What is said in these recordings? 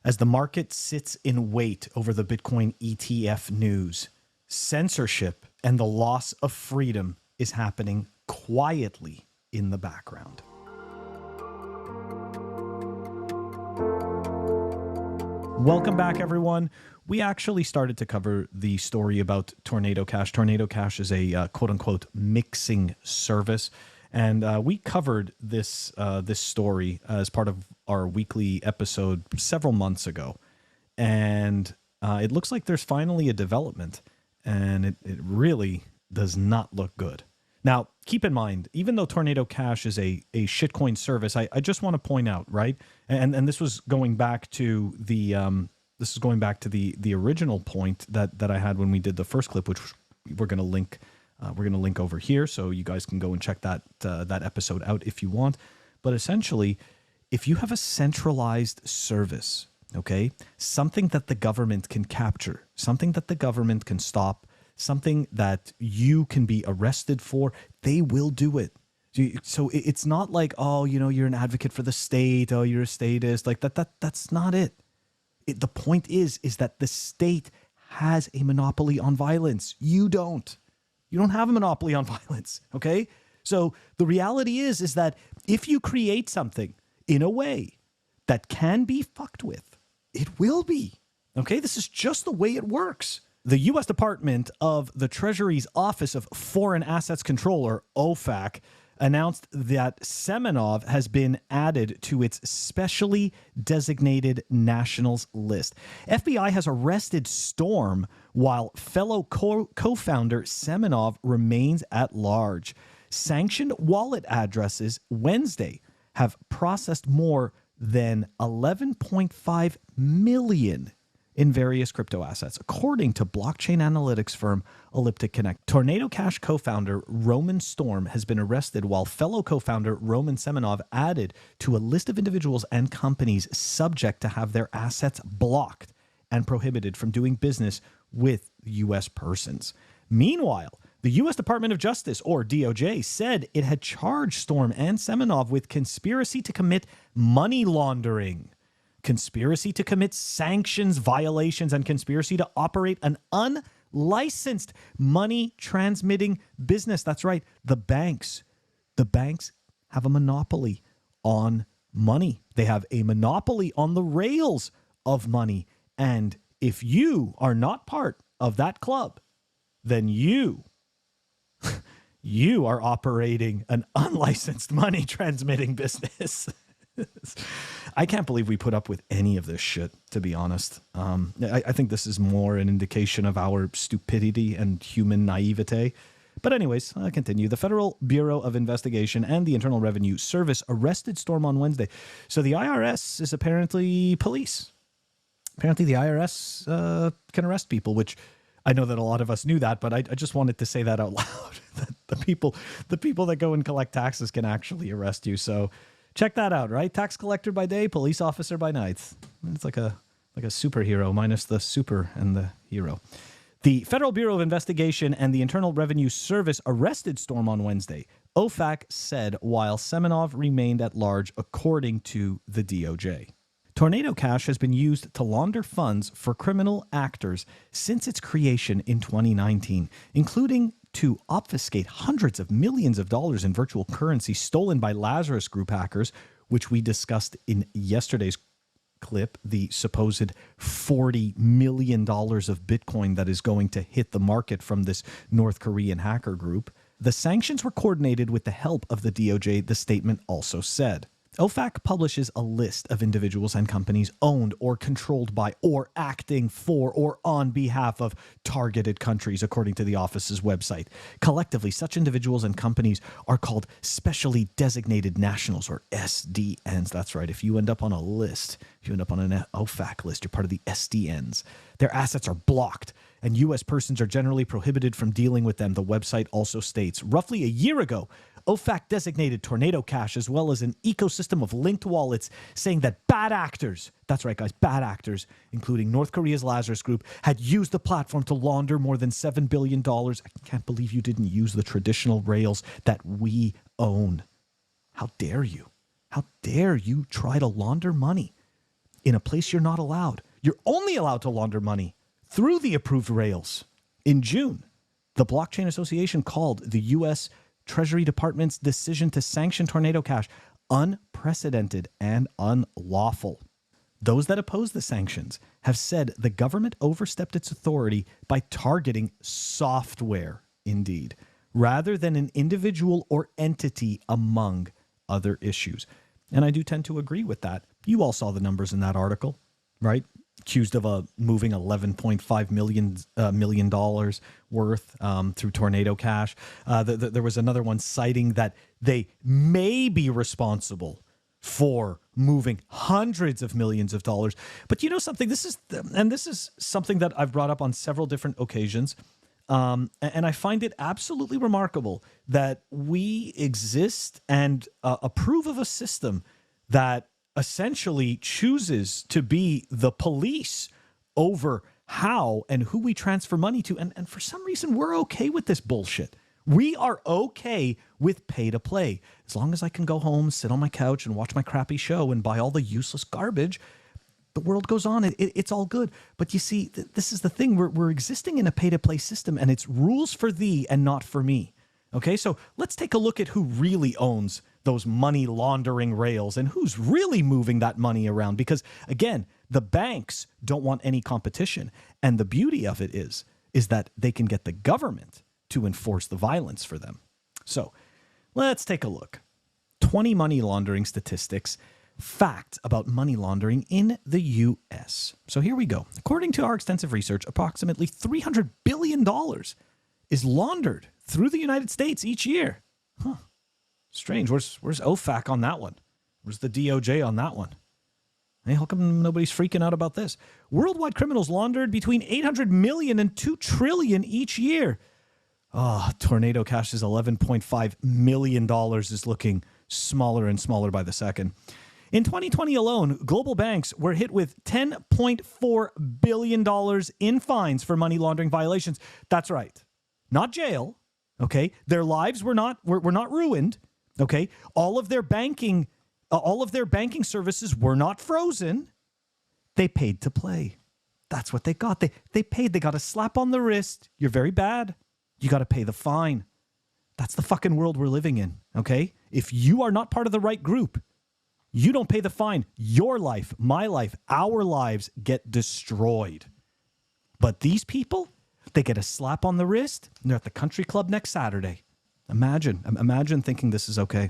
As the market sits in wait over the Bitcoin ETF news, censorship and the loss of freedom is happening quietly in the background. Welcome back, everyone. We actually started to cover the story about Tornado Cash. Tornado Cash is a quote-unquote mixing service. And we covered this story as part of our weekly episode several months ago. And it looks like there's finally a development. And it really does not look good. Now, keep in mind, even though Tornado Cash is a shitcoin service, I just want to point out, right? And this was going back to the original point that I had when we did the first clip, which we're going to link. We're going to link over here, so you guys can go and check that episode out if you want. But essentially, if you have a centralized service, okay, something that the government can capture, something that the government can stop, something that you can be arrested for, they will do it. So it's not like, oh, you're an advocate for the state, oh, you're a statist, like that's not it. The point is that the state has a monopoly on violence. You don't. You don't have a monopoly on violence, okay? So the reality is that if you create something in a way that can be fucked with, it will be, okay? This is just the way it works. The U.S. Department of the Treasury's Office of Foreign Assets Control, or OFAC, announced that Semenov has been added to its specially designated nationals list. FBI has arrested Storm while fellow co-founder Semenov remains at large. Sanctioned wallet addresses Wednesday have processed more than 11.5 million in various crypto assets, according to blockchain analytics firm Elliptic Connect. Tornado Cash co-founder Roman Storm has been arrested, while fellow co-founder Roman Semenov added to a list of individuals and companies subject to have their assets blocked and prohibited from doing business with U.S. persons. Meanwhile, the U.S. Department of Justice, or DOJ, said it had charged Storm and Semenov with conspiracy to commit money laundering, conspiracy to commit sanctions violations, and conspiracy to operate an unlicensed money transmitting business. That's right. The banks have a monopoly on money. They have a monopoly on the rails of money. And if you are not part of that club, then you are operating an unlicensed money transmitting business. I can't believe we put up with any of this shit, to be honest. I think this is more an indication of our stupidity and human naivete. But anyways, I'll continue. The Federal Bureau of Investigation and the Internal Revenue Service arrested Storm on Wednesday. So the IRS is apparently police. Apparently the IRS can arrest people, which I know that a lot of us knew that, but I just wanted to say that out loud. That the people that go and collect taxes can actually arrest you. So check that out, right? Tax collector by day, police officer by night. It's like a superhero minus the super and the hero. The Federal Bureau of Investigation and the Internal Revenue Service arrested Storm on Wednesday, OFAC said, while Semenov remained at large, according to the DOJ. Tornado Cash has been used to launder funds for criminal actors since its creation in 2019, including to obfuscate hundreds of millions of dollars in virtual currency stolen by Lazarus Group hackers, which we discussed in yesterday's clip, the supposed $40 million of Bitcoin that is going to hit the market from this North Korean hacker group. The sanctions were coordinated with the help of the DOJ, the statement also said. OFAC publishes a list of individuals and companies owned or controlled by or acting for or on behalf of targeted countries, according to the office's website. Collectively, such individuals and companies are called Specially Designated Nationals, or SDNs. That's right. If you end up on a list, if you end up on an OFAC list, you're part of the SDNs. Their assets are blocked, and U.S. persons are generally prohibited from dealing with them, the website also states. Roughly a year ago, OFAC designated Tornado Cash as well as an ecosystem of linked wallets, saying that bad actors, that's right guys, bad actors, including North Korea's Lazarus Group, had used the platform to launder more than $7 billion. I can't believe you didn't use the traditional rails that we own. How dare you? How dare you try to launder money? in a place you're not allowed. You're only allowed to launder money through the approved rails. In June, the Blockchain Association called the U.S. Treasury Department's decision to sanction Tornado Cash unprecedented and unlawful. Those that oppose the sanctions have said the government overstepped its authority by targeting software, indeed, rather than an individual or entity, among other issues. And I do tend to agree with that. You all saw the numbers in that article, right? Accused of moving $11.5 million worth through Tornado Cash. There was another one citing that they may be responsible for moving hundreds of millions of dollars. But you know something, this is something that I've brought up on several different occasions. And I find it absolutely remarkable that we exist and approve of a system that essentially chooses to be the police over how and who we transfer money to. And for some reason, we're okay with this bullshit. We are okay with pay to play. As long as I can go home, sit on my couch and watch my crappy show and buy all the useless garbage, the world goes on. It's all good. But you see, this is the thing. We're existing in a pay to play system, and it's rules for thee and not for me. Okay, so let's take a look at who really owns those money laundering rails and who's really moving that money around. Because again, the banks don't want any competition. And the beauty of it is that they can get the government to enforce the violence for them. So let's take a look. 20 money laundering statistics, fact about money laundering in the U.S. So here we go. According to our extensive research, approximately $300 billion is laundered through the United States each year. Huh. Strange. Where's OFAC on that one? Where's the DOJ on that one? Hey, how come nobody's freaking out about this? Worldwide criminals laundered between 800 million and 2 trillion each year. Tornado Cash's $11.5 million is looking smaller and smaller by the second. In 2020 alone, global banks were hit with $10.4 billion in fines for money laundering violations. That's right. Not jail. Okay. Their lives were not ruined. Okay. All of their banking services were not frozen. They paid to play. That's what they got. They paid. They got a slap on the wrist. You're very bad. You got to pay the fine. That's the fucking world we're living in, okay? If you are not part of the right group, you don't pay the fine. Your life, my life, our lives get destroyed. But these people, they get a slap on the wrist, and they're at the country club next Saturday. Imagine thinking this is okay.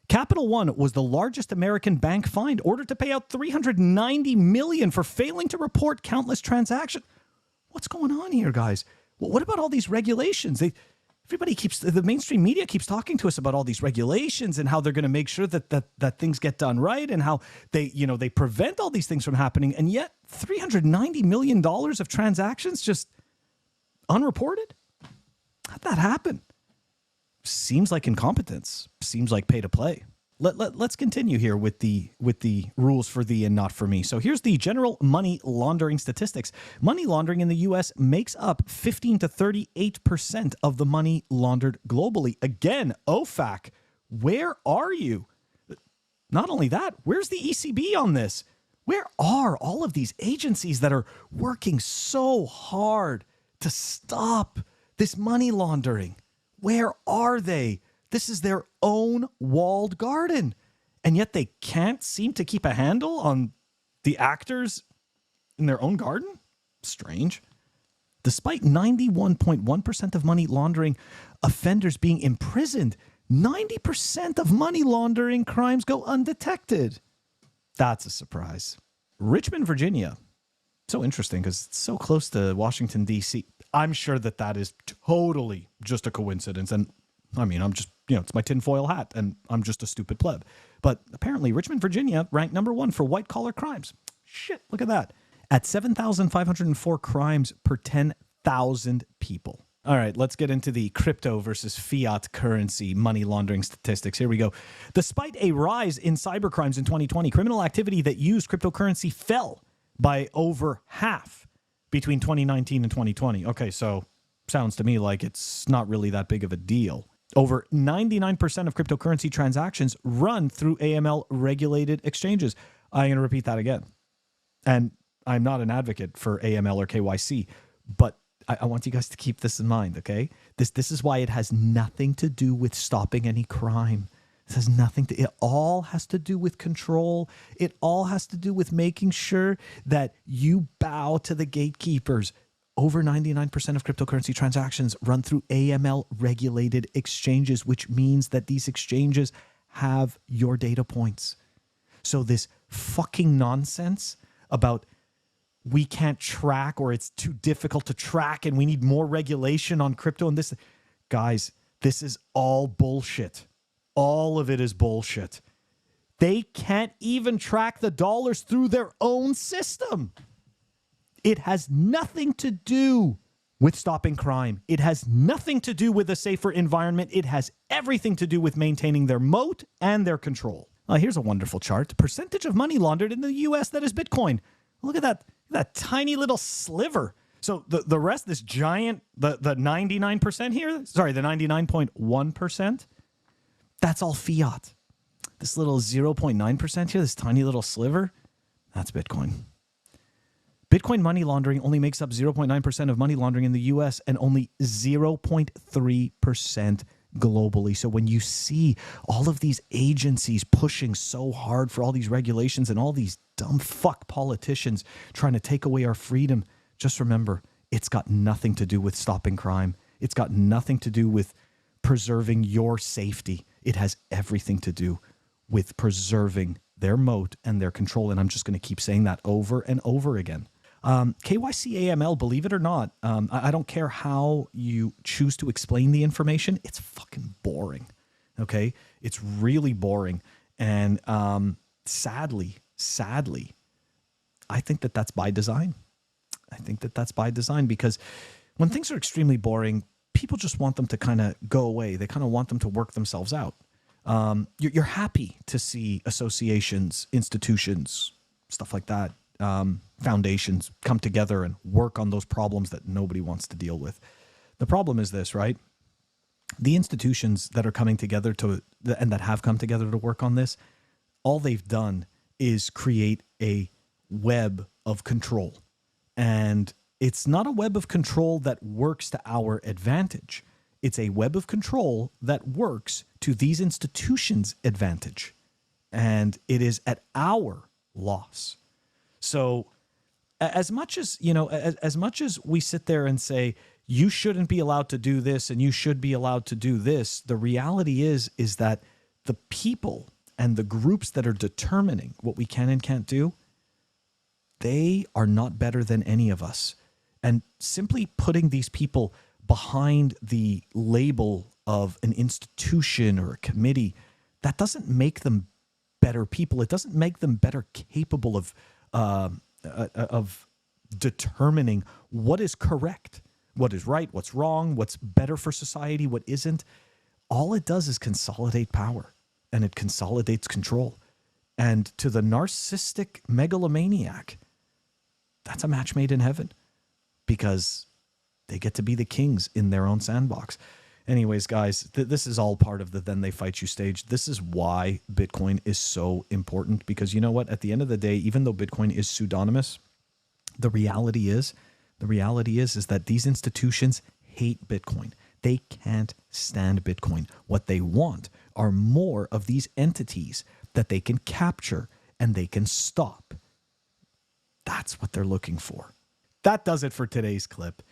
Capital One was the largest American bank fined, ordered to pay out $390 million for failing to report countless transactions. What's going on here, guys? What about all these regulations? The mainstream media keeps talking to us about all these regulations and how they're going to make sure that things get done right and how they prevent all these things from happening. And yet $390 million of transactions just unreported? How'd that happen? Seems like incompetence. Seems like pay to play. Let's continue here with the rules for thee and not for me. So here's the general money laundering statistics. Money laundering in the U.S. makes up 15 to 38% of the money laundered globally. Again, OFAC, where are you? Not only that, where's the ECB on this? Where are all of these agencies that are working so hard to stop this money laundering? Where are they? This is their own walled garden. And yet they can't seem to keep a handle on the actors in their own garden? Strange. Despite 91.1% of money laundering offenders being imprisoned, 90% of money laundering crimes go undetected. That's a surprise. Richmond, Virginia. So interesting because it's so close to Washington, D.C. I'm sure that is totally just a coincidence. And I mean, I'm just, it's my tinfoil hat and I'm just a stupid pleb. But apparently Richmond, Virginia ranked number 1 for white collar crimes. Shit, look at that. At 7,504 crimes per 10,000 people. All right, let's get into the crypto versus fiat currency money laundering statistics. Here we go. Despite a rise in cybercrimes in 2020, criminal activity that used cryptocurrency fell by over half between 2019 and 2020. Okay, so sounds to me like it's not really that big of a deal. Over 99% of cryptocurrency transactions run through AML regulated exchanges. I'm going to repeat that again. And I'm not an advocate for AML or KYC, but I want you guys to keep this in mind, okay? This is why it has nothing to do with stopping any crime. This has nothing to, it all has to do with control. It all has to do with making sure that you bow to the gatekeepers. Over 99% of cryptocurrency transactions run through AML regulated exchanges, which means that these exchanges have your data points. So this fucking nonsense about we can't track or it's too difficult to track and we need more regulation on crypto and this, guys, this is all bullshit. All of it is bullshit. They can't even track the dollars through their own system. It has nothing to do with stopping crime. It has nothing to do with a safer environment. It has everything to do with maintaining their moat and their control. Here's a wonderful chart. The percentage of money laundered in the US that is Bitcoin. Look at that tiny little sliver. So the rest, this giant, the 99% here, sorry, the 99.1%, that's all fiat. This little 0.9% here, this tiny little sliver, that's Bitcoin. Bitcoin money laundering only makes up 0.9% of money laundering in the US and only 0.3% globally. So when you see all of these agencies pushing so hard for all these regulations and all these dumb fuck politicians trying to take away our freedom, just remember, it's got nothing to do with stopping crime. It's got nothing to do with preserving your safety. It has everything to do with preserving their moat and their control. And I'm just going to keep saying that over and over again. KYC AML, believe it or not, I don't care how you choose to explain the information. It's fucking boring. Okay. It's really boring. And sadly, I think that that's by design. I think that that's by design because when things are extremely boring, people just want them to kind of go away. They kind of want them to work themselves out. You're happy to see associations, institutions, stuff like that, foundations come together and work on those problems that nobody wants to deal with. The problem is this, right? The institutions that are coming together and that have come together to work on this, all they've done is create a web of control. And it's not a web of control that works to our advantage. It's a web of control that works to these institutions' advantage. And it is at our loss. So as much as, as much as we sit there and say, you shouldn't be allowed to do this and you should be allowed to do this, the reality is that the people and the groups that are determining what we can and can't do, they are not better than any of us. And simply putting these people behind the label of an institution or a committee, that doesn't make them better people. It doesn't make them better capable of determining what is correct, what is right, what's wrong, what's better for society, what isn't. All it does is consolidate power, and it consolidates control. And to the narcissistic megalomaniac, that's a match made in heaven because they get to be the kings in their own sandbox. Anyways, guys, this is all part of the Then They Fight You stage. This is why Bitcoin is so important because you know what? At the end of the day, even though Bitcoin is pseudonymous, the reality is that these institutions hate Bitcoin. They can't stand Bitcoin. What they want are more of these entities that they can capture and they can stop. That's what they're looking for. That does it for today's clip.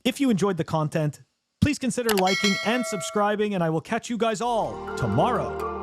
If you enjoyed the content, please consider liking and subscribing, and I will catch you guys all tomorrow.